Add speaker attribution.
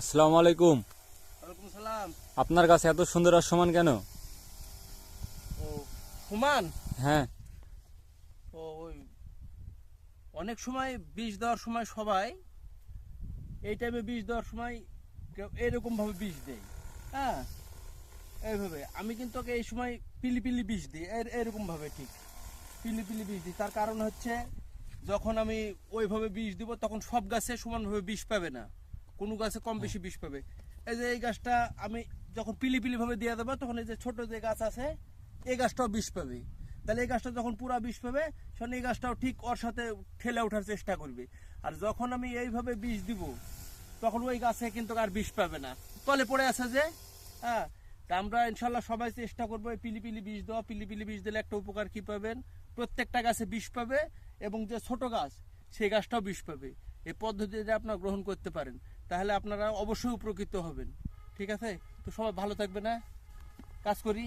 Speaker 1: আসসালামু আলাইকুম।
Speaker 2: ওয়ালাইকুম সালাম।
Speaker 1: আপনার কাছে এত সুন্দর আর সমান কেন?
Speaker 2: ও হুমান।
Speaker 1: হ্যাঁ।
Speaker 2: ওই অনেক সময় বীজ দেওয়ার সময় সবাই এই টাইমে বীজ দেওয়ার সময় কেউ এরকম ভাবে বীজ দেয়। হ্যাঁ, এইভাবে আমি কিন্তু ওকে এই সময় পিলি পিলি বীজ দিই, এরকম ভাবে ঠিক পিলি পিলি বীজ দিই। তার কারণ হচ্ছে যখন আমি ওইভাবে বীজ দিব তখন সব গাছে সমানভাবে বীজ পাবে না, কোনো গাছে কম বেশি বীজ পাবে। এই যে এই গাছটা আমি যখন পিলি পিলি ভাবে দিয়ে দেবো তখন এই যে ছোট যে গাছ আছে এই গাছটাও বিষ পাবে। তাহলে এই গাছটা যখন পুরা বিষ পাবে তখন এই গাছটাও ঠিক ওর সাথে ঠেলে ওঠার চেষ্টা করবে। আর যখন আমি এইভাবে বিষ দিব তখন ওই গাছে কিন্তু আর বিষ পাবে না, তলে পড়ে আছে যে। হ্যাঁ, তা আমরা ইনশাল্লাহ সবাই চেষ্টা করবো এই পিলি পিলি বীজ দেওয়া। পিলি পিলি বীজ দিলে একটা উপকার কি পাবেন, প্রত্যেকটা গাছে বিষ পাবে এবং যে ছোট গাছ সেই গাছটাও বিষ পাবে। এই পদ্ধতিটা আপনারা গ্রহণ করতে পারেন, তাহলে আপনারা অবশ্যই উপকৃত হবেন। ঠিক আছে, তো সবাই ভালো থাকবে না, কাজ করি।